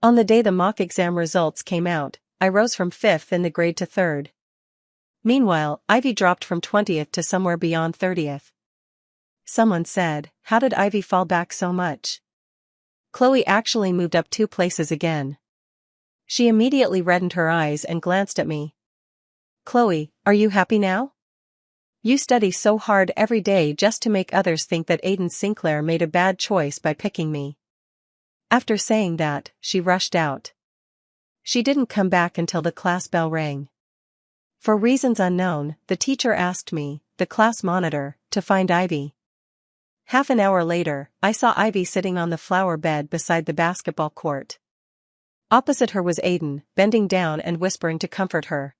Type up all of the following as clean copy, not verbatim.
On the day the mock exam results came out, I rose from 5th in the grade to 3rd. Meanwhile, Ivy dropped from 20th to somewhere beyond 30th. Someone said, "How did Ivy fall back so much?" Chloe actually moved up 2 places again. She immediately reddened her eyes and glanced at me. "Chloe, are you happy now? You study so hard every day just to make others think that Aiden Sinclair made a bad choice by picking me." After saying that, she rushed out. She didn't come back until the class bell rang. For reasons unknown, the teacher asked me, the class monitor, to find Ivy. Half an hour later, I saw Ivy sitting on the flower bed beside the basketball court. Opposite her was Aiden, bending down and whispering to comfort her.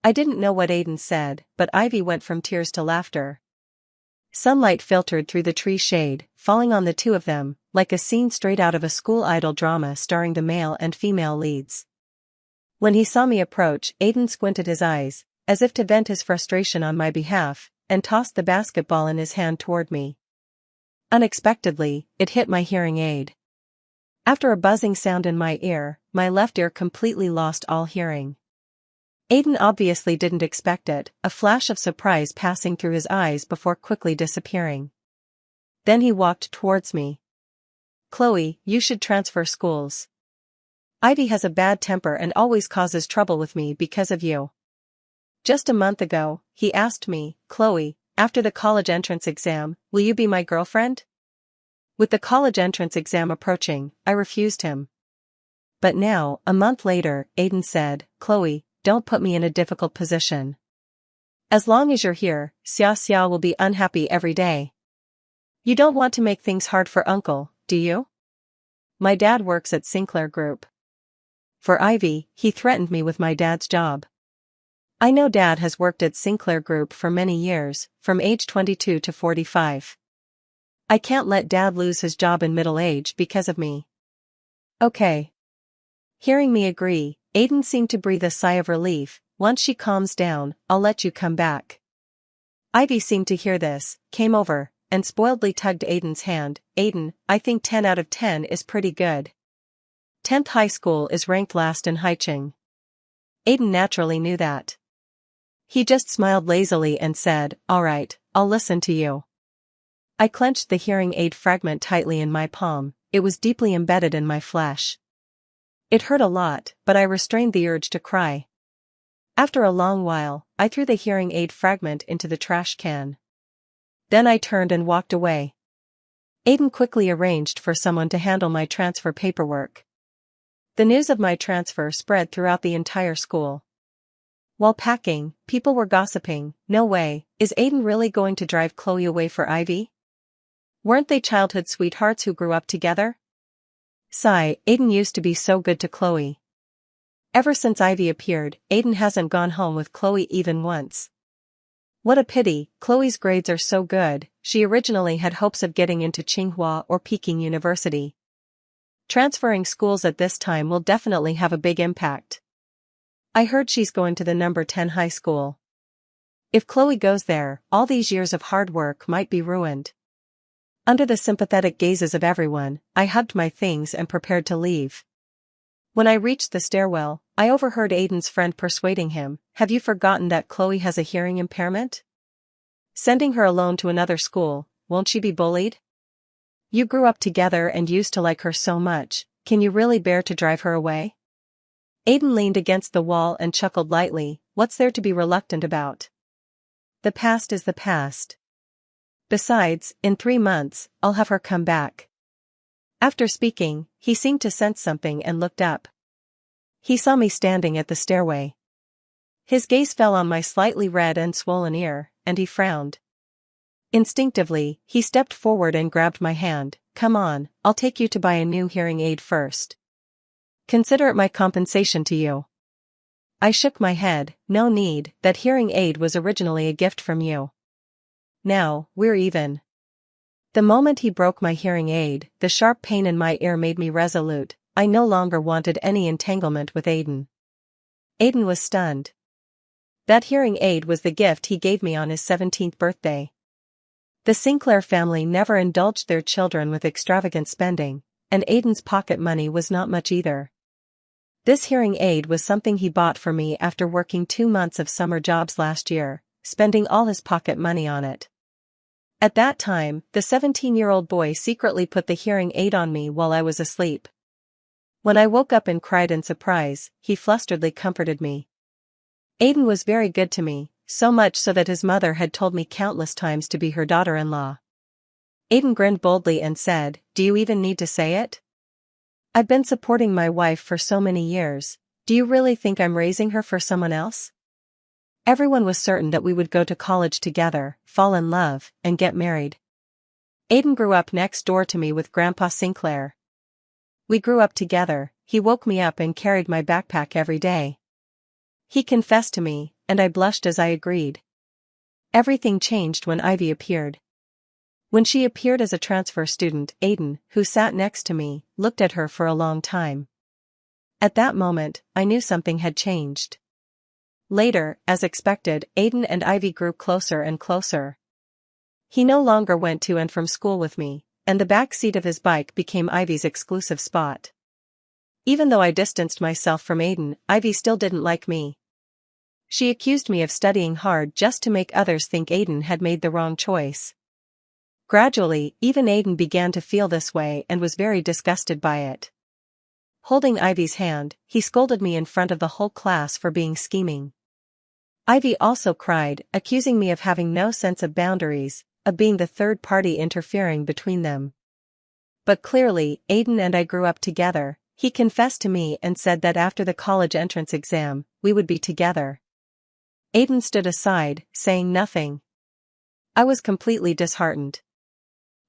I didn't know what Aiden said, but Ivy went from tears to laughter. Sunlight filtered through the tree shade, falling on the two of them, like a scene straight out of a school idol drama starring the male and female leads. When he saw me approach, Aiden squinted his eyes, as if to vent his frustration on my behalf, and tossed the basketball in his hand toward me. Unexpectedly, it hit my hearing aid. After a buzzing sound in my ear, my left ear completely lost all hearing. Aiden obviously didn't expect it, a flash of surprise passing through his eyes before quickly disappearing. Then he walked towards me. "Chloe, you should transfer schools. Ivy has a bad temper and always causes trouble with me because of you. Just a month ago, he asked me, 'Chloe, after the college entrance exam, will you be my girlfriend?' With the college entrance exam approaching, I refused him. But now, a month later, Aiden said, 'Chloe, don't put me in a difficult position. As long as you're here, Xia will be unhappy every day. You don't want to make things hard for Uncle, do you? My dad works at Sinclair Group. For Ivy, he threatened me with my dad's job. I know Dad has worked at Sinclair Group for many years, from age 22 to 45. I can't let Dad lose his job in middle age because of me." "Okay." Hearing me agree, Aiden seemed to breathe a sigh of relief. "Once she calms down, I'll let you come back." Ivy seemed to hear this, came over, and spoiledly tugged Aiden's hand. "Aiden, I think 10 out of 10 is pretty good. 10th high school is ranked last in Haicheng." Aiden naturally knew that. He just smiled lazily and said, "All right, I'll listen to you." I clenched the hearing aid fragment tightly in my palm. It was deeply embedded in my flesh. It hurt a lot, but I restrained the urge to cry. After a long while, I threw the hearing aid fragment into the trash can. Then I turned and walked away. Aiden quickly arranged for someone to handle my transfer paperwork. The news of my transfer spread throughout the entire school. While packing, people were gossiping. "No way, is Aiden really going to drive Chloe away for Ivy? Weren't they childhood sweethearts who grew up together? Sigh, Aiden used to be so good to Chloe. Ever since Ivy appeared, Aiden hasn't gone home with Chloe even once. What a pity, Chloe's grades are so good. She originally had hopes of getting into Tsinghua or Peking University. Transferring schools at this time will definitely have a big impact. I heard she's going to the number 10 high school. If Chloe goes there, all these years of hard work might be ruined." Under the sympathetic gazes of everyone, I hugged my things and prepared to leave. When I reached the stairwell, I overheard Aiden's friend persuading him, "Have you forgotten that Chloe has a hearing impairment? Sending her alone to another school, won't she be bullied? You grew up together and used to like her so much, can you really bear to drive her away?" Aiden leaned against the wall and chuckled lightly. "What's there to be reluctant about? The past is the past. Besides, in 3 months, I'll have her come back." After speaking, he seemed to sense something and looked up. He saw me standing at the stairway. His gaze fell on my slightly red and swollen ear, and he frowned. Instinctively, he stepped forward and grabbed my hand. "Come on, I'll take you to buy a new hearing aid first. Consider it my compensation to you." I shook my head. "No need, that hearing aid was originally a gift from you. Now, we're even." The moment he broke my hearing aid, the sharp pain in my ear made me resolute. I no longer wanted any entanglement with Aiden. Aiden was stunned. That hearing aid was the gift he gave me on his 17th birthday. The Sinclair family never indulged their children with extravagant spending, and Aiden's pocket money was not much either. This hearing aid was something he bought for me after working 2 months of summer jobs last year, spending all his pocket money on it. At that time, the 17-year-old boy secretly put the hearing aid on me while I was asleep. When I woke up and cried in surprise, he flusteredly comforted me. Aiden was very good to me, so much so that his mother had told me countless times to be her daughter-in-law. Aiden grinned boldly and said, "Do you even need to say it? I've been supporting my wife for so many years, do you really think I'm raising her for someone else?" Everyone was certain that we would go to college together, fall in love, and get married. Aiden grew up next door to me with Grandpa Sinclair. We grew up together, he woke me up and carried my backpack every day. He confessed to me, and I blushed as I agreed. Everything changed when Ivy appeared. When she appeared as a transfer student, Aiden, who sat next to me, looked at her for a long time. At that moment, I knew something had changed. Later, as expected, Aiden and Ivy grew closer and closer. He no longer went to and from school with me, and the back seat of his bike became Ivy's exclusive spot. Even though I distanced myself from Aiden, Ivy still didn't like me. She accused me of studying hard just to make others think Aiden had made the wrong choice. Gradually, even Aiden began to feel this way and was very disgusted by it. Holding Ivy's hand, he scolded me in front of the whole class for being scheming. Ivy also cried, accusing me of having no sense of boundaries, of being the third party interfering between them. But clearly, Aiden and I grew up together. He confessed to me and said that after the college entrance exam, we would be together. Aiden stood aside, saying nothing. I was completely disheartened.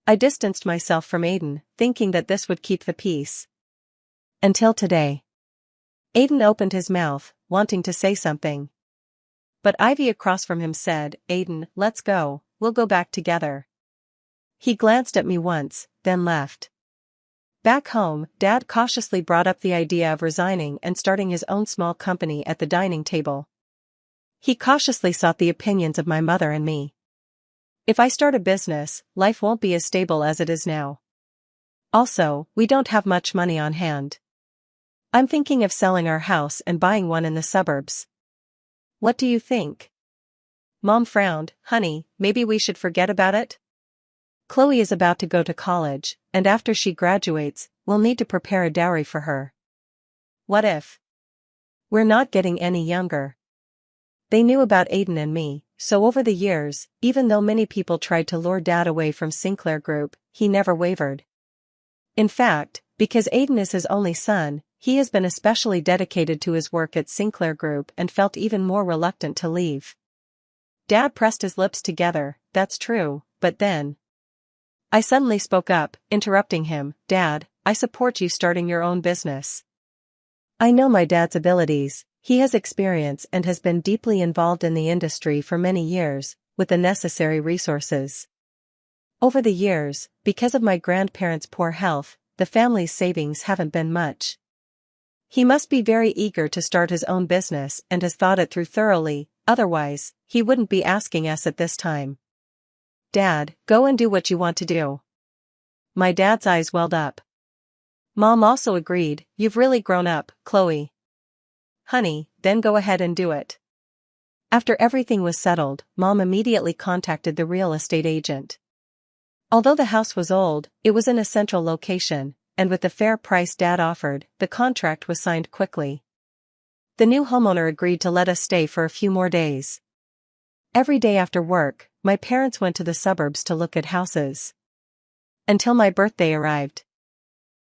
I distanced myself from Aiden, thinking that this would keep the peace. Until today. Aiden opened his mouth, wanting to say something. But Ivy across from him said, "Aiden, let's go, we'll go back together." He glanced at me once, then left. Back home, Dad cautiously brought up the idea of resigning and starting his own small company at the dining table. He cautiously sought the opinions of my mother and me. If I start a business, life won't be as stable as it is now. Also, we don't have much money on hand. I'm thinking of selling our house and buying one in the suburbs. What do you think? Mom frowned. "Honey, maybe we should forget about it? Chloe is about to go to college, and after she graduates, we'll need to prepare a dowry for her. What if? We're not getting any younger." They knew about Aiden and me, so over the years, even though many people tried to lure Dad away from Sinclair Group, he never wavered. In fact, because Aiden is his only son, he has been especially dedicated to his work at Sinclair Group and felt even more reluctant to leave. Dad pressed his lips together. "That's true, but then..." I suddenly spoke up, interrupting him. "Dad, I support you starting your own business. I know my dad's abilities. He has experience and has been deeply involved in the industry for many years, with the necessary resources. Over the years, because of my grandparents' poor health, the family's savings haven't been much. He must be very eager to start his own business and has thought it through thoroughly, otherwise, he wouldn't be asking us at this time. Dad, go and do what you want to do." My dad's eyes welled up. Mom also agreed. "You've really grown up, Chloe. Honey, then go ahead and do it." After everything was settled, Mom immediately contacted the real estate agent. Although the house was old, it was in a central location, and with the fair price Dad offered, the contract was signed quickly. The new homeowner agreed to let us stay for a few more days. Every day after work, my parents went to the suburbs to look at houses. Until my birthday arrived.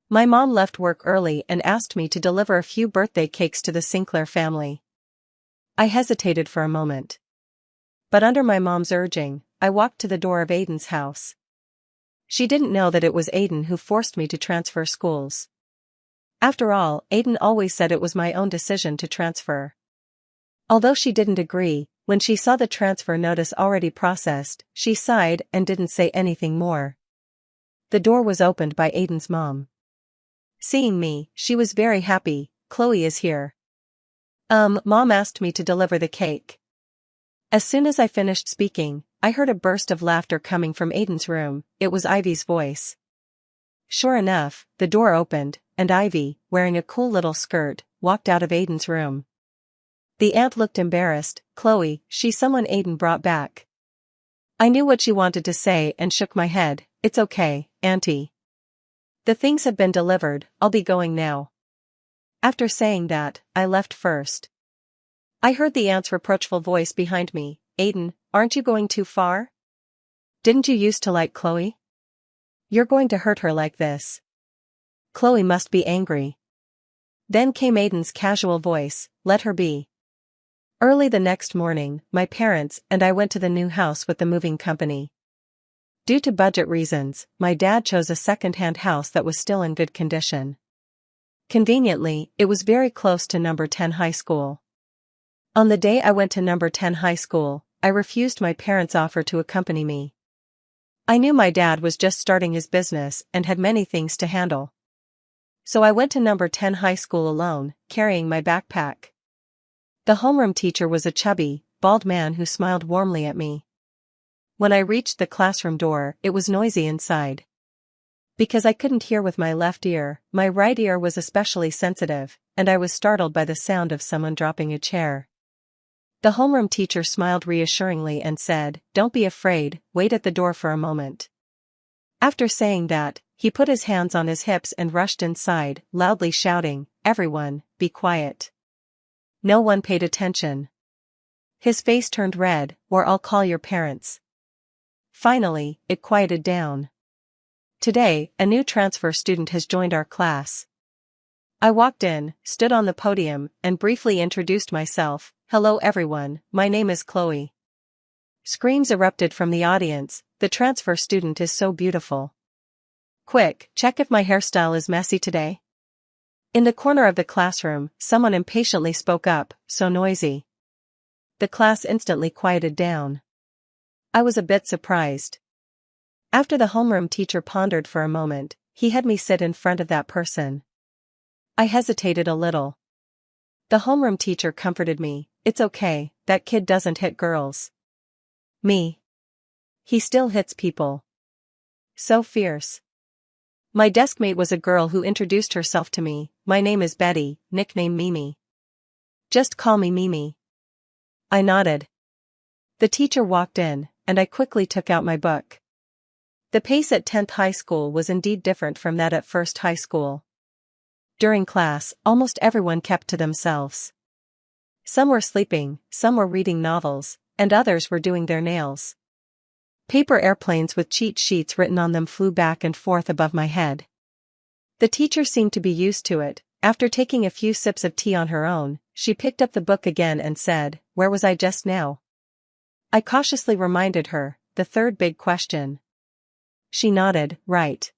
My mom left work early and asked me to deliver a few birthday cakes to the Sinclair family. I hesitated for a moment. But under my mom's urging, I walked to the door of Aiden's house. She didn't know that it was Aiden who forced me to transfer schools. After all, Aiden always said it was my own decision to transfer. Although she didn't agree, when she saw the transfer notice already processed, she sighed and didn't say anything more. The door was opened by Aiden's mom. Seeing me, she was very happy. "Chloe is here." Mom asked me to deliver the cake." As soon as I finished speaking, I heard a burst of laughter coming from Aiden's room. It was Ivy's voice. Sure enough, the door opened, and Ivy, wearing a cool little skirt, walked out of Aiden's room. The aunt looked embarrassed. "Chloe, she's someone Aiden brought back." I knew what she wanted to say and shook my head. "It's okay, Auntie. The things have been delivered, I'll be going now." After saying that, I left first. I heard the aunt's reproachful voice behind me. "Aiden, aren't you going too far? Didn't you used to like Chloe? You're going to hurt her like this. Chloe must be angry." Then came Aiden's casual voice, "Let her be." Early the next morning, my parents and I went to the new house with the moving company. Due to budget reasons, my dad chose a second-hand house that was still in good condition. Conveniently, it was very close to number 10 high school. On the day I went to number 10 high school, I refused my parents' offer to accompany me. I knew my dad was just starting his business and had many things to handle. So I went to number 10 high school alone, carrying my backpack. The homeroom teacher was a chubby, bald man who smiled warmly at me. When I reached the classroom door, it was noisy inside. Because I couldn't hear with my left ear, my right ear was especially sensitive, and I was startled by the sound of someone dropping a chair. The homeroom teacher smiled reassuringly and said, "Don't be afraid, wait at the door for a moment." After saying that, he put his hands on his hips and rushed inside, loudly shouting, "Everyone, be quiet." No one paid attention. His face turned red, "Or I'll call your parents." Finally, it quieted down. "Today, a new transfer student has joined our class." I walked in, stood on the podium, and briefly introduced myself. "Hello everyone, my name is Chloe." Screams erupted from the audience. "The transfer student is so beautiful. Quick, check if my hairstyle is messy today." In the corner of the classroom, someone impatiently spoke up, "So noisy." The class instantly quieted down. I was a bit surprised. After the homeroom teacher pondered for a moment, he had me sit in front of that person. I hesitated a little. The homeroom teacher comforted me. "It's okay, that kid doesn't hit girls." "Me? He still hits people. So fierce." My deskmate was a girl who introduced herself to me. "My name is Betty, nickname Mimi. Just call me Mimi." I nodded. The teacher walked in, and I quickly took out my book. The pace at 10th high school was indeed different from that at first high school. During class, almost everyone kept to themselves. Some were sleeping, some were reading novels, and others were doing their nails. Paper airplanes with cheat sheets written on them flew back and forth above my head. The teacher seemed to be used to it. After taking a few sips of tea on her own, she picked up the book again and said, "Where was I just now?" I cautiously reminded her, "The third big question." She nodded, "Right."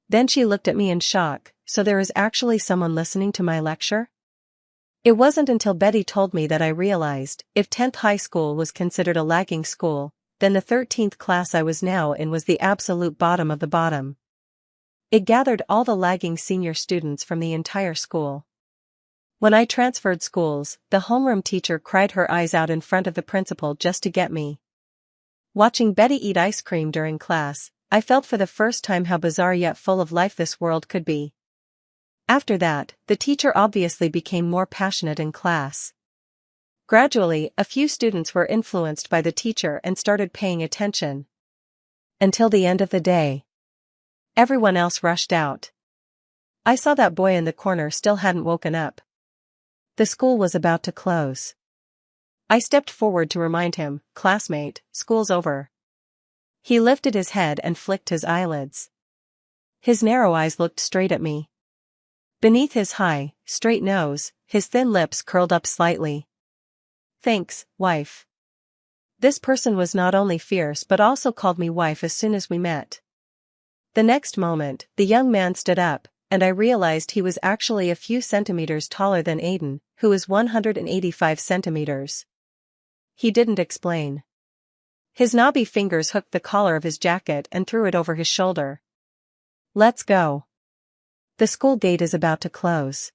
Then she looked at me in shock. "So there is actually someone listening to my lecture?" It wasn't until Betty told me that I realized, if 10th high school was considered a lagging school, then the 13th class I was now in was the absolute bottom of the bottom. It gathered all the lagging senior students from the entire school. When I transferred schools, the homeroom teacher cried her eyes out in front of the principal just to get me. Watching Betty eat ice cream during class, I felt for the first time how bizarre yet full of life this world could be. After that, the teacher obviously became more passionate in class. Gradually, a few students were influenced by the teacher and started paying attention. Until the end of the day. Everyone else rushed out. I saw that boy in the corner still hadn't woken up. The school was about to close. I stepped forward to remind him, "Classmate, school's over." He lifted his head and flicked his eyelids. His narrow eyes looked straight at me. Beneath his high, straight nose, his thin lips curled up slightly. "Thanks, wife." This person was not only fierce but also called me wife as soon as we met. The next moment, the young man stood up, and I realized he was actually a few centimeters taller than Aiden, who is 185 centimeters. He didn't explain. His knobby fingers hooked the collar of his jacket and threw it over his shoulder. "Let's go. The school gate is about to close."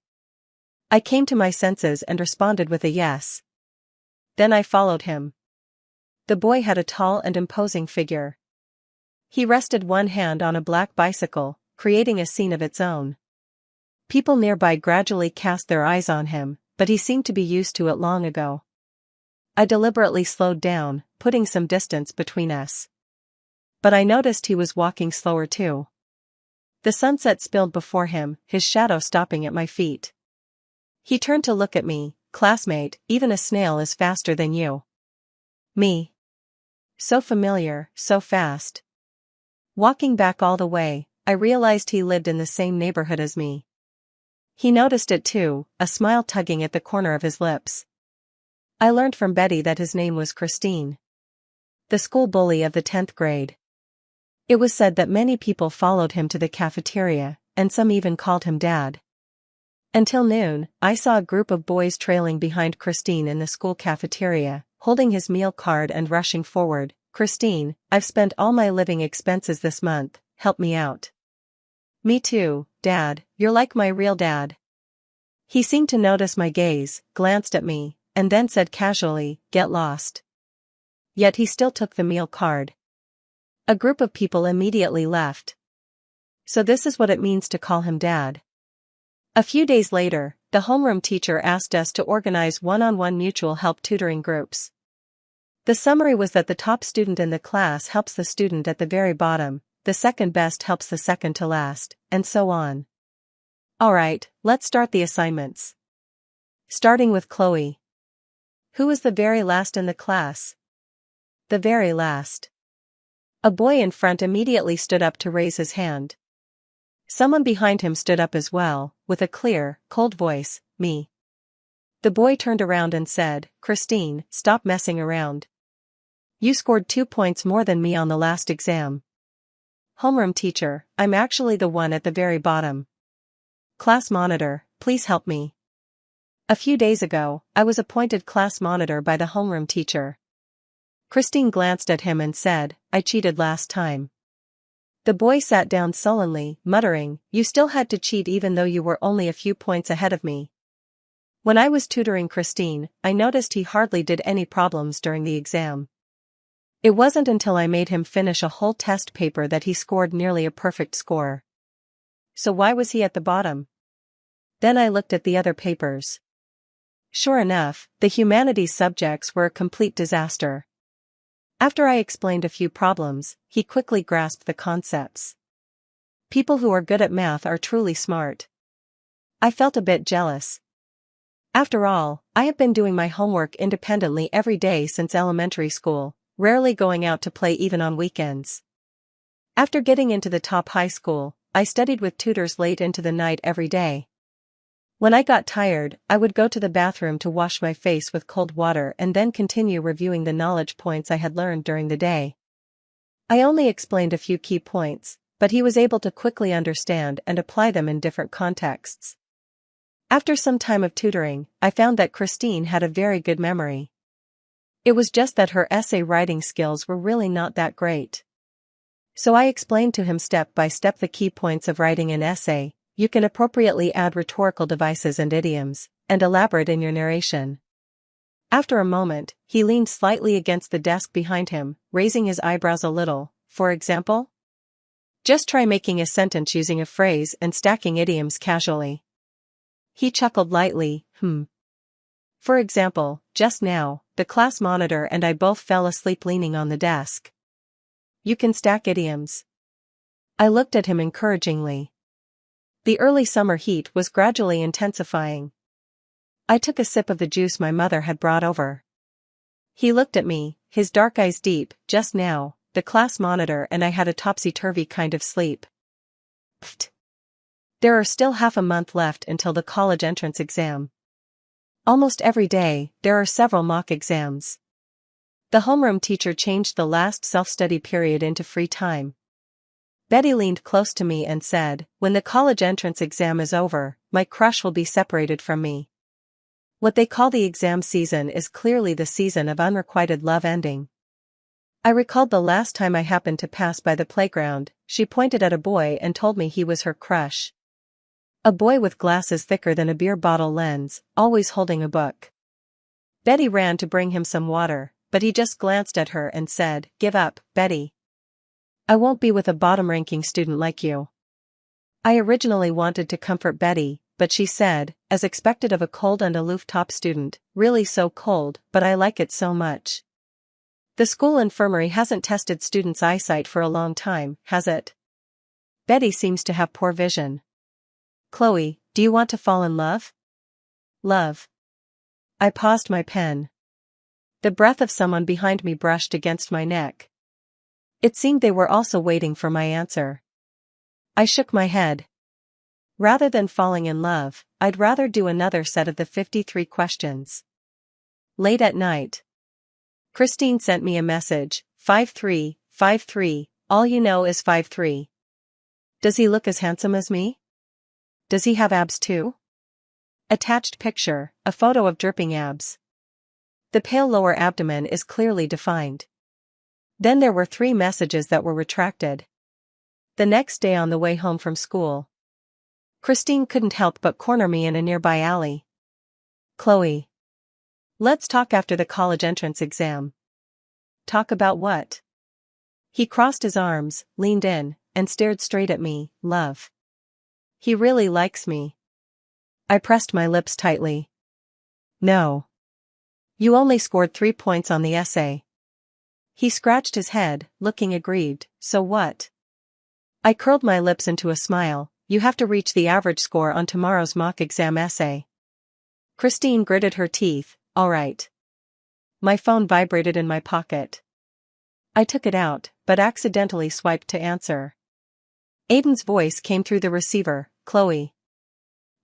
I came to my senses and responded with a yes. Then I followed him. The boy had a tall and imposing figure. He rested one hand on a black bicycle, creating a scene of its own. People nearby gradually cast their eyes on him, but he seemed to be used to it long ago. I deliberately slowed down, putting some distance between us. But I noticed he was walking slower too. The sunset spilled before him, his shadow stopping at my feet. He turned to look at me. Classmate, even a snail is faster than you. Me. So familiar, so fast. Walking back all the way, I realized he lived in the same neighborhood as me. He noticed it too, a smile tugging at the corner of his lips. I learned from Betty that his name was Christine. The school bully of the 10th grade. It was said that many people followed him to the cafeteria, and some even called him Dad. Until noon, I saw a group of boys trailing behind Christine in the school cafeteria, holding his meal card and rushing forward. Christine, I've spent all my living expenses this month, help me out. Me too, Dad, you're like my real dad. He seemed to notice my gaze, glanced at me, and then said casually, get lost. Yet he still took the meal card. A group of people immediately left. So this is what it means to call him Dad. A few days later, the homeroom teacher asked us to organize one-on-one mutual help tutoring groups. The summary was that the top student in the class helps the student at the very bottom, the second best helps the second to last, and so on. Alright, let's start the assignments. Starting with Chloe. Who was the very last in the class? The very last. A boy in front immediately stood up to raise his hand. Someone behind him stood up as well, with a clear, cold voice, me. The boy turned around and said, Christine, stop messing around. You scored 2 points more than me on the last exam. Homeroom teacher, I'm actually the one at the very bottom. Class monitor, please help me. A few days ago, I was appointed class monitor by the homeroom teacher. Christine glanced at him and said, I cheated last time. The boy sat down sullenly, muttering, you still had to cheat even though you were only a few points ahead of me. When I was tutoring Christine, I noticed he hardly did any problems during the exam. It wasn't until I made him finish a whole test paper that he scored nearly a perfect score. So why was he at the bottom? Then I looked at the other papers. Sure enough, the humanities subjects were a complete disaster. After I explained a few problems, he quickly grasped the concepts. People who are good at math are truly smart. I felt a bit jealous. After all, I have been doing my homework independently every day since elementary school, rarely going out to play even on weekends. After getting into the top high school, I studied with tutors late into the night every day. When I got tired, I would go to the bathroom to wash my face with cold water and then continue reviewing the knowledge points I had learned during the day. I only explained a few key points, but he was able to quickly understand and apply them in different contexts. After some time of tutoring, I found that Christine had a very good memory. It was just that her essay writing skills were really not that great. So I explained to him step by step the key points of writing an essay. You can appropriately add rhetorical devices and idioms, and elaborate in your narration. After a moment, he leaned slightly against the desk behind him, raising his eyebrows a little. For example? Just try making a sentence using a phrase and stacking idioms casually. He chuckled lightly, For example, just now, the class monitor and I both fell asleep leaning on the desk. You can stack idioms. I looked at him encouragingly. The early summer heat was gradually intensifying. I took a sip of the juice my mother had brought over. He looked at me, his dark eyes deep. Just now, the class monitor and I had a topsy-turvy kind of sleep. Pfft. There are still half a month left until the college entrance exam. Almost every day, there are several mock exams. The homeroom teacher changed the last self-study period into free time. Betty leaned close to me and said, when the college entrance exam is over, my crush will be separated from me. What they call the exam season is clearly the season of unrequited love ending. I recalled the last time I happened to pass by the playground. She pointed at a boy and told me he was her crush. A boy with glasses thicker than a beer bottle lens, always holding a book. Betty ran to bring him some water, but he just glanced at her and said, give up, Betty. I won't be with a bottom-ranking student like you. I originally wanted to comfort Betty, but she said, as expected of a cold and aloof top student, really so cold, but I like it so much. The school infirmary hasn't tested students' eyesight for a long time, has it? Betty seems to have poor vision. Chloe, do you want to fall in love? Love. I paused my pen. The breath of someone behind me brushed against my neck. It seemed they were also waiting for my answer. I shook my head. Rather than falling in love, I'd rather do another set of the 53 questions. Late at night. Christine sent me a message, 5353, all you know is 53. Does he look as handsome as me? Does he have abs too? Attached picture, a photo of dripping abs. The pale lower abdomen is clearly defined. Then there were 3 messages that were retracted. The next day on the way home from school, Christine couldn't help but corner me in a nearby alley. Chloe. Let's talk after the college entrance exam. Talk about what? He crossed his arms, leaned in, and stared straight at me. Love. He really likes me. I pressed my lips tightly. No. You only scored 3 points on the essay. He scratched his head, looking aggrieved. So what? I curled my lips into a smile. You have to reach the average score on tomorrow's mock exam essay. Christine gritted her teeth. All right. My phone vibrated in my pocket. I took it out, but accidentally swiped to answer. Aiden's voice came through the receiver. Chloe.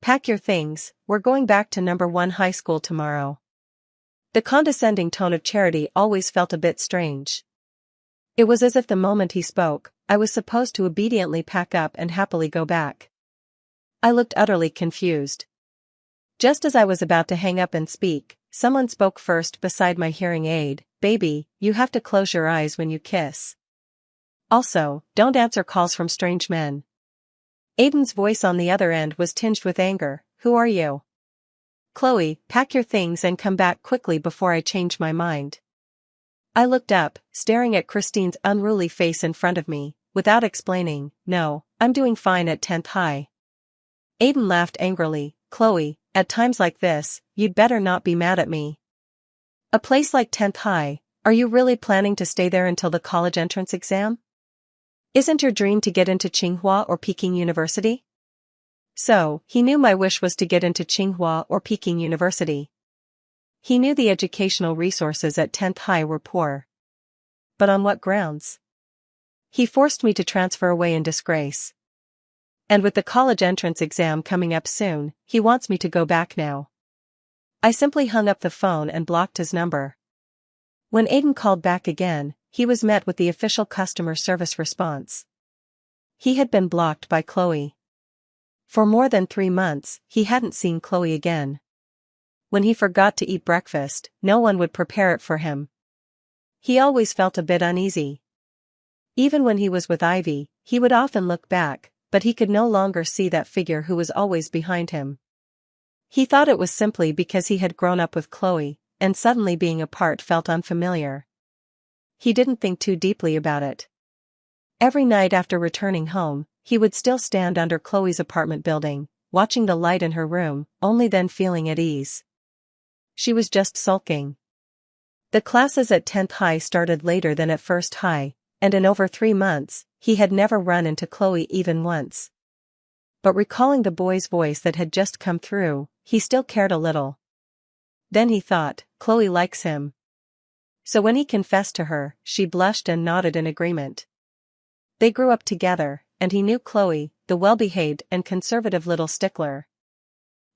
Pack your things, we're going back to number 1 high school tomorrow. The condescending tone of Charity always felt a bit strange. It was as if the moment he spoke, I was supposed to obediently pack up and happily go back. I looked utterly confused. Just as I was about to hang up and speak, someone spoke first beside my hearing aid. Baby, you have to close your eyes when you kiss. Also, don't answer calls from strange men. Aiden's voice on the other end was tinged with anger. Who are you? Chloe, pack your things and come back quickly before I change my mind. I looked up, staring at Christine's unruly face in front of me, without explaining. No, I'm doing fine at 10th high. Aiden laughed angrily. Chloe, at times like this, you'd better not be mad at me. A place like 10th high, are you really planning to stay there until the college entrance exam? Isn't your dream to get into Tsinghua or Peking University? So, he knew my wish was to get into Tsinghua or Peking University. He knew the educational resources at 10th high were poor. But on what grounds? He forced me to transfer away in disgrace. And with the college entrance exam coming up soon, he wants me to go back now. I simply hung up the phone and blocked his number. When Aiden called back again, he was met with the official customer service response. He had been blocked by Chloe. For more than 3 months, he hadn't seen Chloe again. When he forgot to eat breakfast, no one would prepare it for him. He always felt a bit uneasy. Even when he was with Ivy, he would often look back, but he could no longer see that figure who was always behind him. He thought it was simply because he had grown up with Chloe, and suddenly being apart felt unfamiliar. He didn't think too deeply about it. Every night after returning home, he would still stand under Chloe's apartment building, watching the light in her room, only then feeling at ease. She was just sulking. The classes at 10th high started later than at first high, and in over 3 months, he had never run into Chloe even once. But recalling the boy's voice that had just come through, he still cared a little. Then he thought, Chloe likes him. So when he confessed to her, she blushed and nodded in agreement. They grew up together, and he knew Chloe, the well-behaved and conservative little stickler.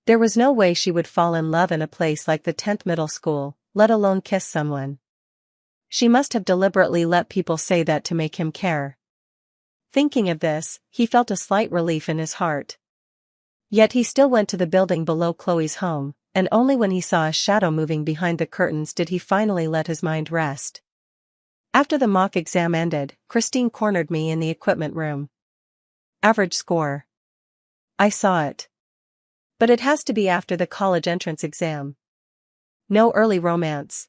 There was no way she would fall in love in a place like the 10th middle school, let alone kiss someone. She must have deliberately let people say that to make him care. Thinking of this, he felt a slight relief in his heart. Yet he still went to the building below Chloe's home, and only when he saw a shadow moving behind the curtains did he finally let his mind rest. After the mock exam ended, Christine cornered me in the equipment room. Average score. I saw it. But it has to be after the college entrance exam. No early romance.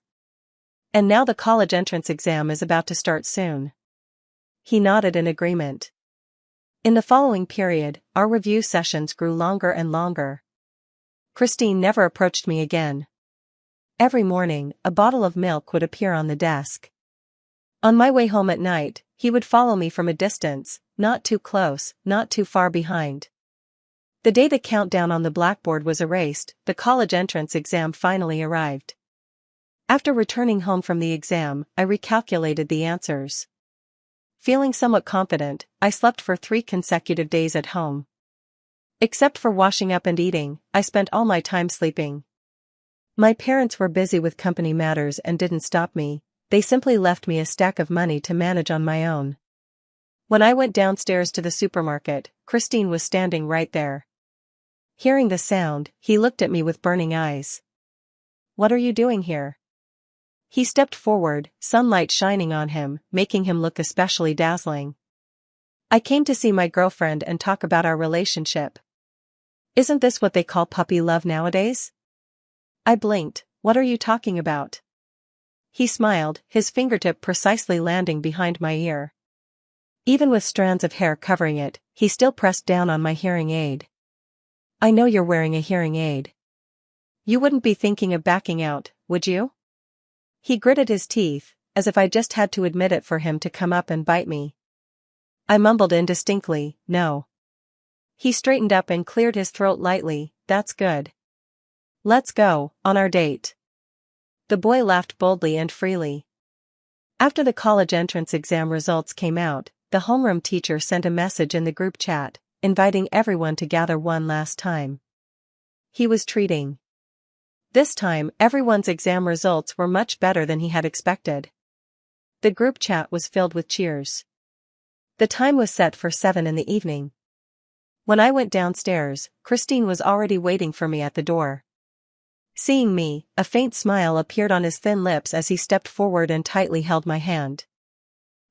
And now the college entrance exam is about to start soon. He nodded in agreement. In the following period, our review sessions grew longer and longer. Christine never approached me again. Every morning, a bottle of milk would appear on the desk. On my way home at night, he would follow me from a distance, not too close, not too far behind. The day the countdown on the blackboard was erased, the college entrance exam finally arrived. After returning home from the exam, I recalculated the answers. Feeling somewhat confident, I slept for 3 consecutive days at home. Except for washing up and eating, I spent all my time sleeping. My parents were busy with company matters and didn't stop me, they simply left me a stack of money to manage on my own. When I went downstairs to the supermarket, Christine was standing right there. Hearing the sound, he looked at me with burning eyes. "What are you doing here?" He stepped forward, sunlight shining on him, making him look especially dazzling. "I came to see my girlfriend and talk about our relationship." "Isn't this what they call puppy love nowadays?" I blinked. "What are you talking about?" He smiled, his fingertip precisely landing behind my ear. Even with strands of hair covering it, he still pressed down on my hearing aid. "I know you're wearing a hearing aid. You wouldn't be thinking of backing out, would you?" He gritted his teeth, as if I just had to admit it for him to come up and bite me. I mumbled indistinctly, "No." He straightened up and cleared his throat lightly. "That's good. Let's go, on our date." The boy laughed boldly and freely. After the college entrance exam results came out, the homeroom teacher sent a message in the group chat, inviting everyone to gather one last time. He was treating. This time, everyone's exam results were much better than he had expected. The group chat was filled with cheers. The time was set for 7 in the evening. When I went downstairs, Christine was already waiting for me at the door. Seeing me, a faint smile appeared on his thin lips as he stepped forward and tightly held my hand.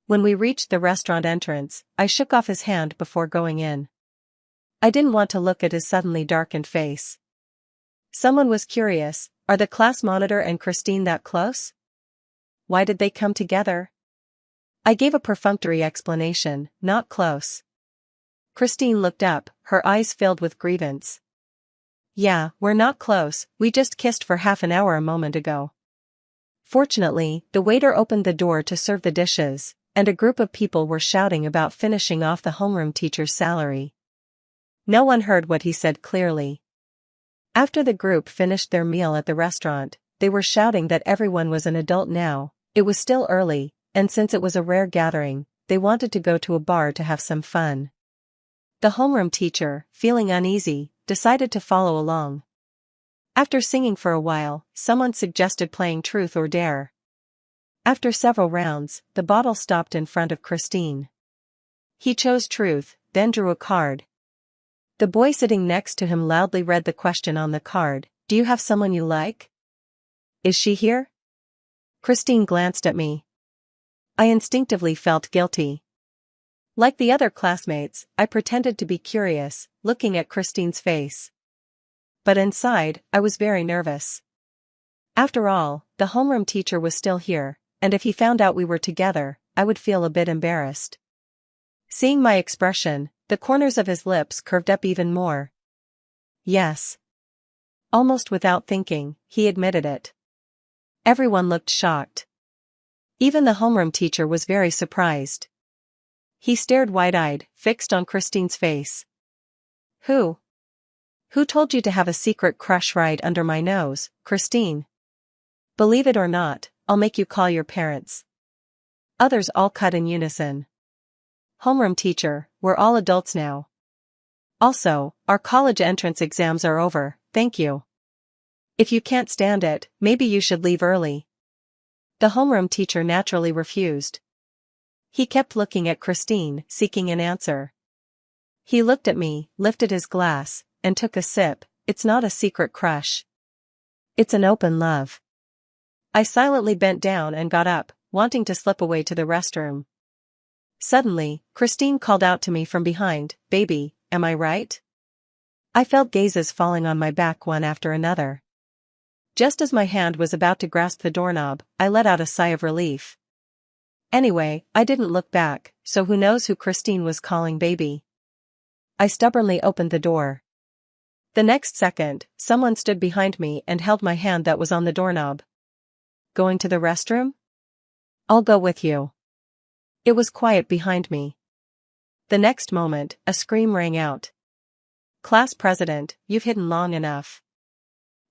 When we reached the restaurant entrance, I shook off his hand before going in. I didn't want to look at his suddenly darkened face. Someone was curious, are the class monitor and Christine that close? Why did they come together? I gave a perfunctory explanation, not close. Christine looked up, her eyes filled with grievance. "Yeah, we're not close, we just kissed for half an hour a moment ago." Fortunately, the waiter opened the door to serve the dishes, and a group of people were shouting about finishing off the homeroom teacher's salary. No one heard what he said clearly. After the group finished their meal at the restaurant, they were shouting that everyone was an adult now. It was still early, and since it was a rare gathering, they wanted to go to a bar to have some fun. The homeroom teacher, feeling uneasy, decided to follow along. After singing for a while, someone suggested playing Truth or Dare. After several rounds, the bottle stopped in front of Christine. He chose Truth, then drew a card. The boy sitting next to him loudly read the question on the card, "Do you have someone you like? Is she here?" Christine glanced at me. I instinctively felt guilty. Like the other classmates, I pretended to be curious, looking at Christine's face. But inside, I was very nervous. After all, the homeroom teacher was still here, and if he found out we were together, I would feel a bit embarrassed. Seeing my expression, the corners of his lips curved up even more. "Yes." Almost without thinking, he admitted it. Everyone looked shocked. Even the homeroom teacher was very surprised. He stared wide-eyed, fixed on Christine's face. Who told you to have a secret crush right under my nose, Christine? Believe it or not, I'll make you call your parents." Others all cut in unison. "Homeroom teacher, we're all adults now. Also, our college entrance exams are over, thank you. If you can't stand it, maybe you should leave early." The homeroom teacher naturally refused. He kept looking at Christine, seeking an answer. He looked at me, lifted his glass, and took a sip. "It's not a secret crush. It's an open love." I silently bent down and got up, wanting to slip away to the restroom. Suddenly, Christine called out to me from behind, "Baby, am I right?" I felt gazes falling on my back one after another. Just as my hand was about to grasp the doorknob, I let out a sigh of relief. Anyway, I didn't look back, so who knows who Christine was calling baby. I stubbornly opened the door. The next second, someone stood behind me and held my hand that was on the doorknob. Going to the restroom? I'll go with you. It was quiet behind me. The next moment, a scream rang out. Class president, you've hidden long enough.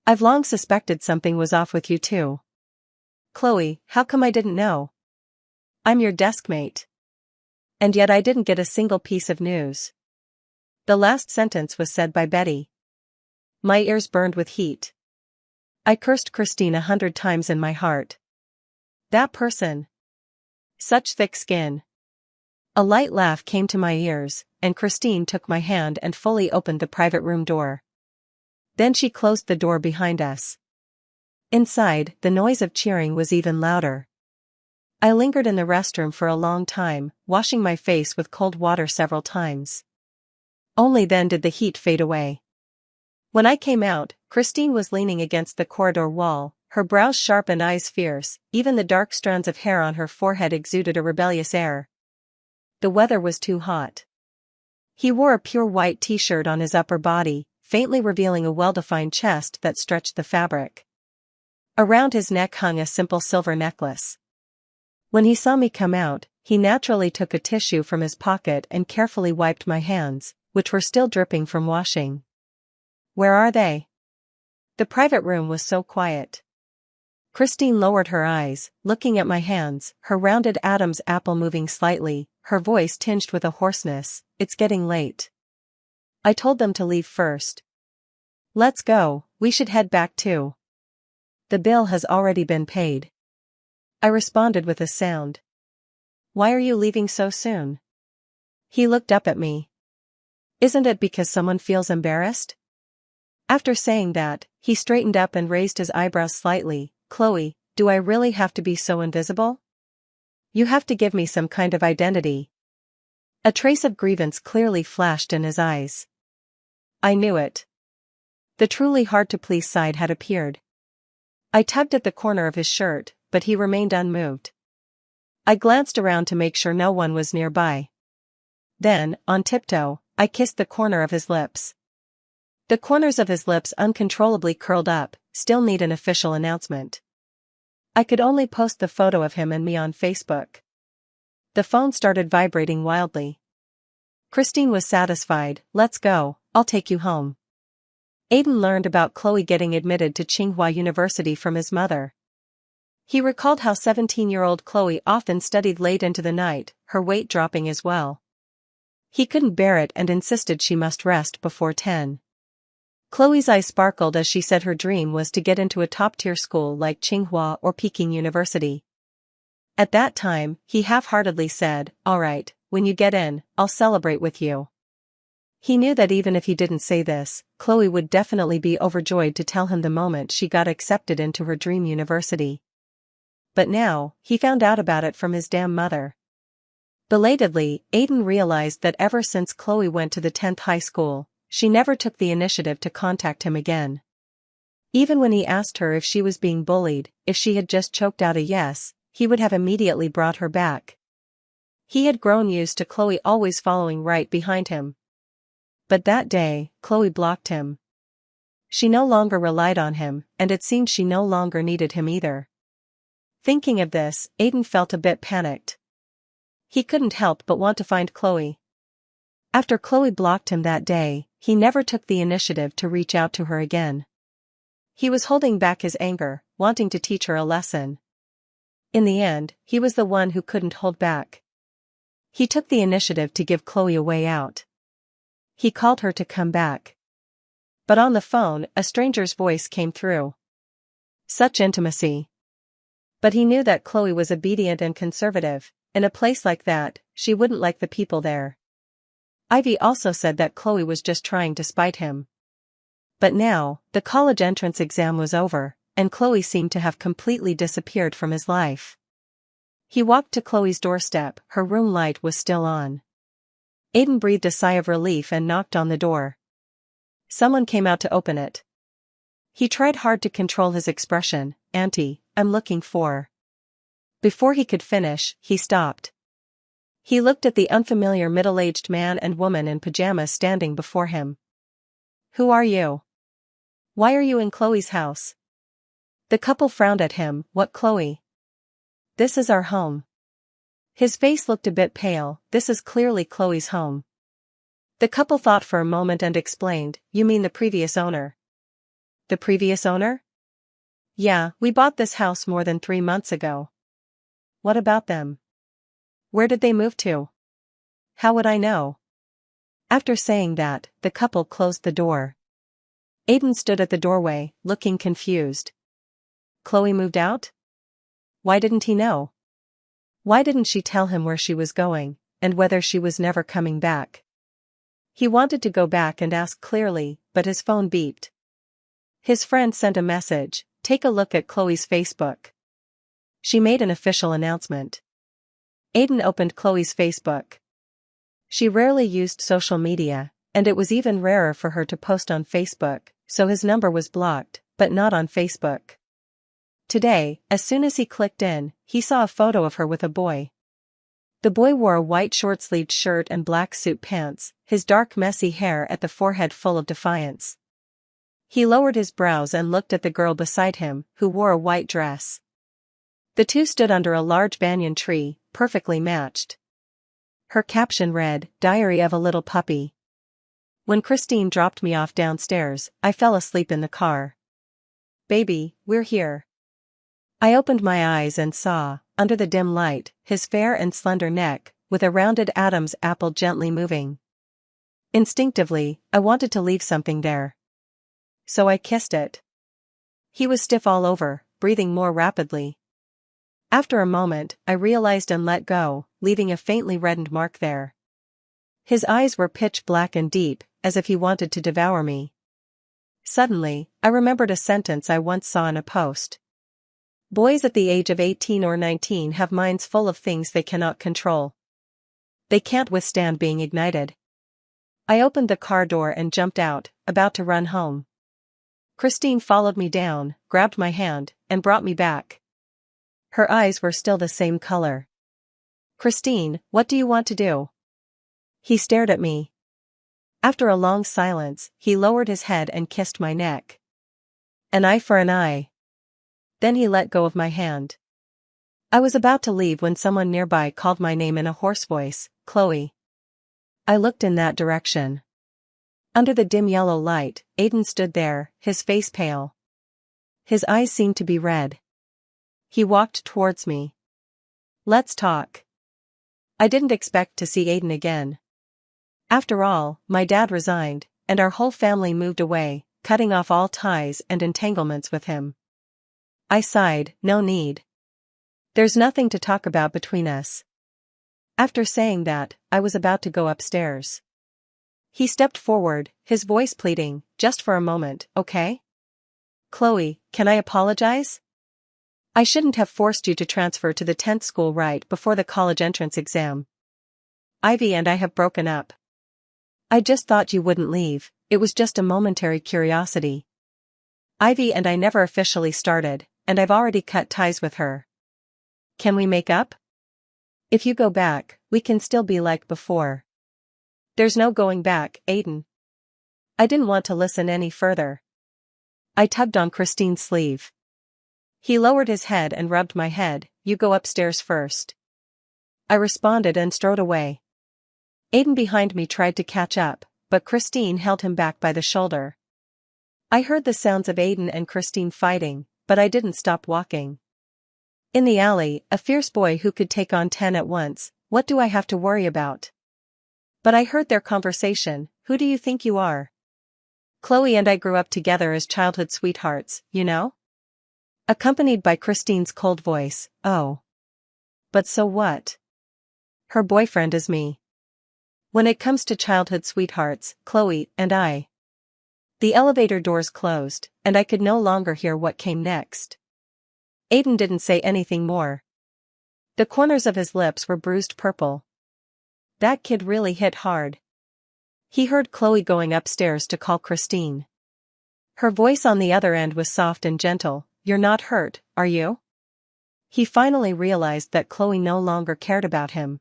I've long suspected something was off with you too. Chloe, how come I didn't know? I'm your deskmate. And yet I didn't get a single piece of news. The last sentence was said by Betty. My ears burned with heat. I cursed Christine 100 times in my heart. That person. Such thick skin. A light laugh came to my ears, and Christine took my hand and fully opened the private room door. Then she closed the door behind us. Inside, the noise of cheering was even louder. I lingered in the restroom for a long time, washing my face with cold water several times. Only then did the heat fade away. When I came out, Christine was leaning against the corridor wall, her brows sharp and eyes fierce, even the dark strands of hair on her forehead exuded a rebellious air. The weather was too hot. He wore a pure white t-shirt on his upper body, faintly revealing a well-defined chest that stretched the fabric. Around his neck hung a simple silver necklace. When he saw me come out, he naturally took a tissue from his pocket and carefully wiped my hands, which were still dripping from washing. Where are they? The private room was so quiet. Christine lowered her eyes, looking at my hands, her rounded Adam's apple moving slightly, her voice tinged with a hoarseness. It's getting late. I told them to leave first. Let's go, we should head back too. The bill has already been paid. I responded with a sound. Why are you leaving so soon? He looked up at me. Isn't it because someone feels embarrassed? After saying that, he straightened up and raised his eyebrows slightly. Chloe, do I really have to be so invisible? You have to give me some kind of identity. A trace of grievance clearly flashed in his eyes. I knew it. The truly hard-to-please side had appeared. I tugged at the corner of his shirt, but he remained unmoved. I glanced around to make sure no one was nearby. Then, on tiptoe, I kissed the corner of his lips. The corners of his lips uncontrollably curled up. Still need an official announcement. I could only post the photo of him and me on Facebook. The phone started vibrating wildly. Christine was satisfied. Let's go, I'll take you home. Aiden learned about Chloe getting admitted to Tsinghua University from his mother. He recalled how 17-year-old Chloe often studied late into the night, her weight dropping as well. He couldn't bear it and insisted she must rest before 10. Chloe's eyes sparkled as she said her dream was to get into a top-tier school like Tsinghua or Peking University. At that time, he half-heartedly said, "All right, when you get in, I'll celebrate with you." He knew that even if he didn't say this, Chloe would definitely be overjoyed to tell him the moment she got accepted into her dream university. But now, he found out about it from his damn mother. Belatedly, Aiden realized that ever since Chloe went to the 10th high school, she never took the initiative to contact him again. Even when he asked her if she was being bullied, if she had just choked out a yes, he would have immediately brought her back. He had grown used to Chloe always following right behind him. But that day, Chloe blocked him. She no longer relied on him, and it seemed she no longer needed him either. Thinking of this, Aiden felt a bit panicked. He couldn't help but want to find Chloe. After Chloe blocked him that day, he never took the initiative to reach out to her again. He was holding back his anger, wanting to teach her a lesson. In the end, he was the one who couldn't hold back. He took the initiative to give Chloe a way out. He called her to come back. But on the phone, a stranger's voice came through. Such intimacy. But he knew that Chloe was obedient and conservative. In a place like that, she wouldn't like the people there. Ivy also said that Chloe was just trying to spite him. But now, the college entrance exam was over, and Chloe seemed to have completely disappeared from his life. He walked to Chloe's doorstep, her room light was still on. Aiden breathed a sigh of relief and knocked on the door. Someone came out to open it. He tried hard to control his expression. "Auntie, I'm looking for..." Before he could finish, he stopped. He looked at the unfamiliar middle-aged man and woman in pajamas standing before him. Who are you? Why are you in Chloe's house? The couple frowned at him. What, Chloe? This is our home. His face looked a bit pale. This is clearly Chloe's home. The couple thought for a moment and explained, you mean the previous owner? The previous owner? Yeah, we bought this house more than 3 months ago. What about them? Where did they move to? How would I know? After saying that, the couple closed the door. Aiden stood at the doorway, looking confused. Chloe moved out? Why didn't he know? Why didn't she tell him where she was going, and whether she was never coming back? He wanted to go back and ask clearly, but his phone beeped. His friend sent a message, take a look at Chloe's Facebook. She made an official announcement. Aiden opened Chloe's Facebook. She rarely used social media, and it was even rarer for her to post on Facebook, so his number was blocked, but not on Facebook. Today, as soon as he clicked in, he saw a photo of her with a boy. The boy wore a white short-sleeved shirt and black suit pants, his dark messy hair at the forehead full of defiance. He lowered his brows and looked at the girl beside him, who wore a white dress. The two stood under a large banyan tree, perfectly matched. Her caption read, Diary of a Little Puppy. When Christine dropped me off downstairs, I fell asleep in the car. Baby, we're here. I opened my eyes and saw, under the dim light, his fair and slender neck, with a rounded Adam's apple gently moving. Instinctively, I wanted to leave something there. So I kissed it. He was stiff all over, breathing more rapidly. After a moment, I realized and let go, leaving a faintly reddened mark there. His eyes were pitch black and deep, as if he wanted to devour me. Suddenly, I remembered a sentence I once saw in a post. Boys at the age of 18 or 19 have minds full of things they cannot control. They can't withstand being ignited. I opened the car door and jumped out, about to run home. Christine followed me down, grabbed my hand, and brought me back. Her eyes were still the same color. Christine, what do you want to do? He stared at me. After a long silence, he lowered his head and kissed my neck. An eye for an eye. Then he let go of my hand. I was about to leave when someone nearby called my name in a hoarse voice, Chloe. I looked in that direction. Under the dim yellow light, Aiden stood there, his face pale. His eyes seemed to be red. He walked towards me. Let's talk. I didn't expect to see Aiden again. After all, my dad resigned, and our whole family moved away, cutting off all ties and entanglements with him. I sighed, no need. There's nothing to talk about between us. After saying that, I was about to go upstairs. He stepped forward, his voice pleading, just for a moment, okay? Chloe, can I apologize? I shouldn't have forced you to transfer to the 10th school right before the college entrance exam. Ivy and I have broken up. I just thought you wouldn't leave, it was just a momentary curiosity. Ivy and I never officially started, and I've already cut ties with her. Can we make up? If you go back, we can still be like before. There's no going back, Aiden. I didn't want to listen any further. I tugged on Christine's sleeve. He lowered his head and rubbed my head, you go upstairs first. I responded and strode away. Aiden behind me tried to catch up, but Christine held him back by the shoulder. I heard the sounds of Aiden and Christine fighting, but I didn't stop walking. In the alley, a fierce boy who could take on 10 at once, what do I have to worry about? But I heard their conversation, who do you think you are? Chloe and I grew up together as childhood sweethearts, you know? Accompanied by Christine's cold voice, oh. But so what? Her boyfriend is me. When it comes to childhood sweethearts, Chloe and I. The elevator doors closed, and I could no longer hear what came next. Aiden didn't say anything more. The corners of his lips were bruised purple. That kid really hit hard. He heard Chloe going upstairs to call Christine. Her voice on the other end was soft and gentle, you're not hurt, are you? He finally realized that Chloe no longer cared about him.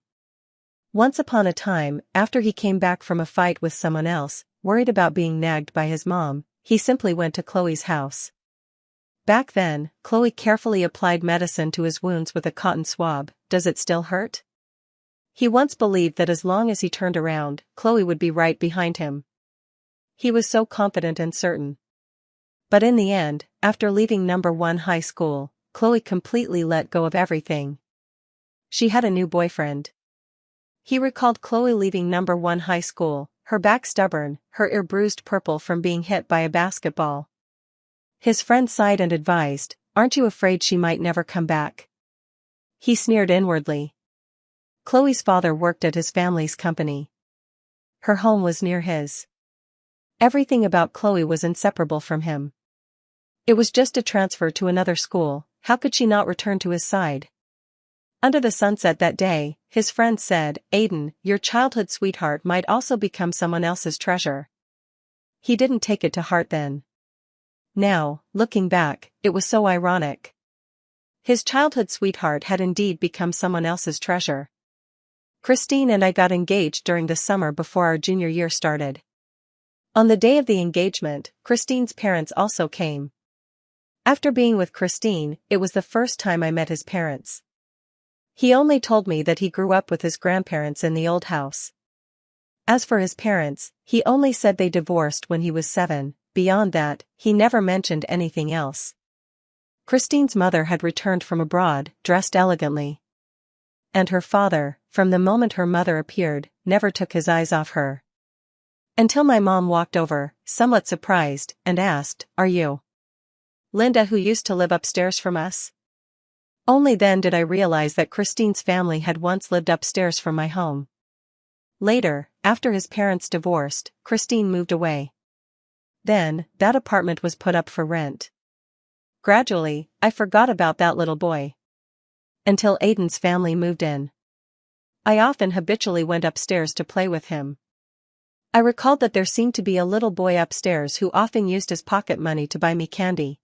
Once upon a time, after he came back from a fight with someone else, worried about being nagged by his mom, he simply went to Chloe's house. Back then, Chloe carefully applied medicine to his wounds with a cotton swab. Does it still hurt? He once believed that as long as he turned around, Chloe would be right behind him. He was so confident and certain. But in the end, after leaving number 1 high school, Chloe completely let go of everything. She had a new boyfriend. He recalled Chloe leaving number 1 high school, her back stubborn, her ear bruised purple from being hit by a basketball. His friend sighed and advised, "Aren't you afraid she might never come back?" He sneered inwardly. Chloe's father worked at his family's company. Her home was near his. Everything about Chloe was inseparable from him. It was just a transfer to another school. How could she not return to his side? Under the sunset that day, his friend said, "Aiden, your childhood sweetheart might also become someone else's treasure." He didn't take it to heart then. Now, looking back, it was so ironic. His childhood sweetheart had indeed become someone else's treasure. Christine and I got engaged during the summer before our junior year started. On the day of the engagement, Christine's parents also came. After being with Christine, it was the first time I met his parents. He only told me that he grew up with his grandparents in the old house. As for his parents, he only said they divorced when he was 7, beyond that, he never mentioned anything else. Christine's mother had returned from abroad, dressed elegantly. And her father, from the moment her mother appeared, never took his eyes off her. Until my mom walked over, somewhat surprised, and asked, "Are you Linda who used to live upstairs from us?" Only then did I realize that Christine's family had once lived upstairs from my home. Later, after his parents divorced, Christine moved away. Then, that apartment was put up for rent. Gradually, I forgot about that little boy. Until Aiden's family moved in. I often habitually went upstairs to play with him. I recalled that there seemed to be a little boy upstairs who often used his pocket money to buy me candy.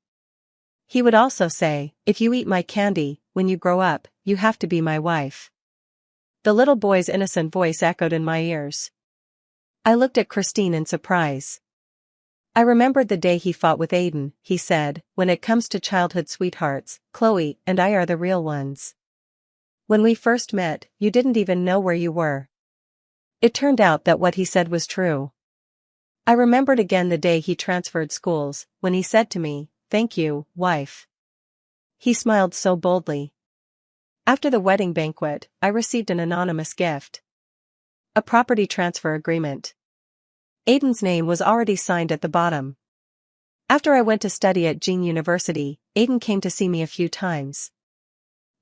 He would also say, "If you eat my candy, when you grow up, you have to be my wife." The little boy's innocent voice echoed in my ears. I looked at Christine in surprise. I remembered the day he fought with Aiden. He said, "When it comes to childhood sweethearts, Chloe and I are the real ones. When we first met, you didn't even know where you were." It turned out that what he said was true. I remembered again the day he transferred schools, when he said to me, "Thank you, wife." He smiled so boldly. After the wedding banquet, I received an anonymous gift. A property transfer agreement. Aiden's name was already signed at the bottom. After I went to study at Jean University, Aiden came to see me a few times.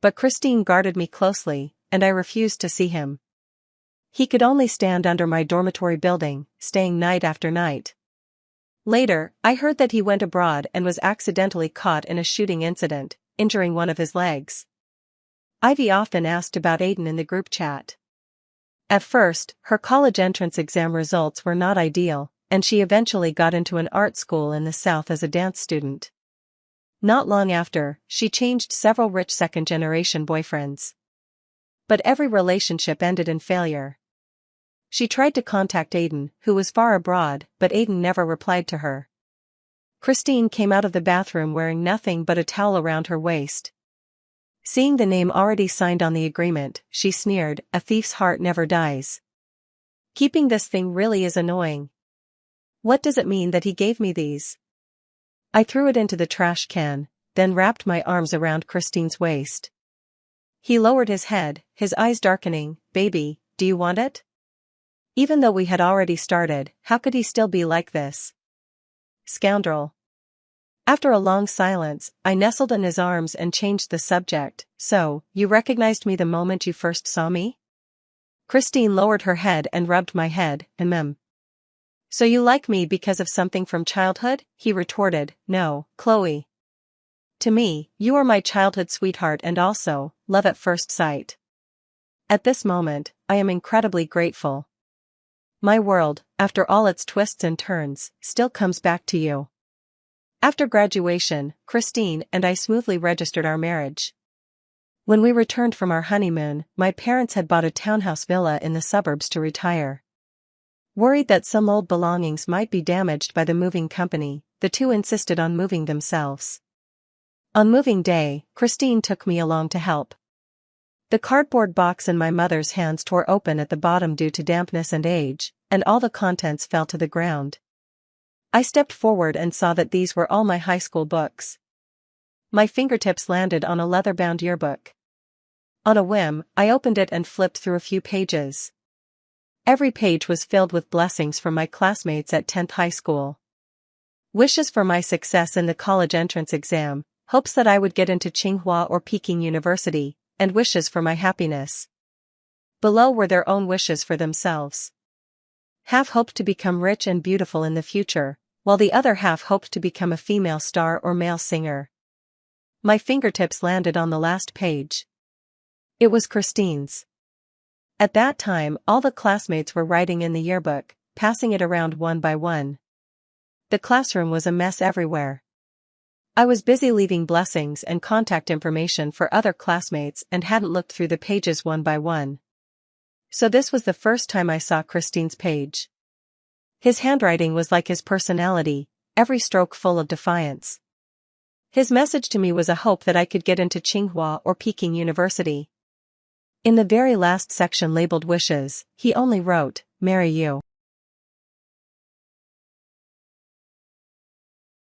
But Christine guarded me closely, and I refused to see him. He could only stand under my dormitory building, staying night after night. Later, I heard that he went abroad and was accidentally caught in a shooting incident, injuring one of his legs. Ivy often asked about Aiden in the group chat. At first, her college entrance exam results were not ideal, and she eventually got into an art school in the South as a dance student. Not long after, she changed several rich second-generation boyfriends. But every relationship ended in failure. She tried to contact Aiden, who was far abroad, but Aiden never replied to her. Christine came out of the bathroom wearing nothing but a towel around her waist. Seeing the name already signed on the agreement, she sneered, "A thief's heart never dies. Keeping this thing really is annoying. What does it mean that he gave me these?" I threw it into the trash can, then wrapped my arms around Christine's waist. He lowered his head, his eyes darkening. "Baby, do you want it?" Even though we had already started, how could he still be like this? Scoundrel. After a long silence, I nestled in his arms and changed the subject. "So, you recognized me the moment you first saw me?" Christine lowered her head and rubbed my head, "So you like me because of something from childhood?" He retorted, "No, Chloe. To me, you are my childhood sweetheart and also, love at first sight. At this moment, I am incredibly grateful. My world, after all its twists and turns, still comes back to you." After graduation, Christine and I smoothly registered our marriage. When we returned from our honeymoon, my parents had bought a townhouse villa in the suburbs to retire. Worried that some old belongings might be damaged by the moving company, the two insisted on moving themselves. On moving day, Christine took me along to help. The cardboard box in my mother's hands tore open at the bottom due to dampness and age, and all the contents fell to the ground. I stepped forward and saw that these were all my high school books. My fingertips landed on a leather-bound yearbook. On a whim, I opened it and flipped through a few pages. Every page was filled with blessings from my classmates at 10th high school. Wishes for my success in the college entrance exam, hopes that I would get into Tsinghua or Peking University, and wishes for my happiness. Below were their own wishes for themselves. Half hoped to become rich and beautiful in the future, while the other half hoped to become a female star or male singer. My fingertips landed on the last page. It was Christine's. At that time, all the classmates were writing in the yearbook, passing it around one by one. The classroom was a mess everywhere. I was busy leaving blessings and contact information for other classmates and hadn't looked through the pages one by one. So this was the first time I saw Christine's page. His handwriting was like his personality, every stroke full of defiance. His message to me was a hope that I could get into Tsinghua or Peking University. In the very last section labeled wishes, he only wrote, "Marry you."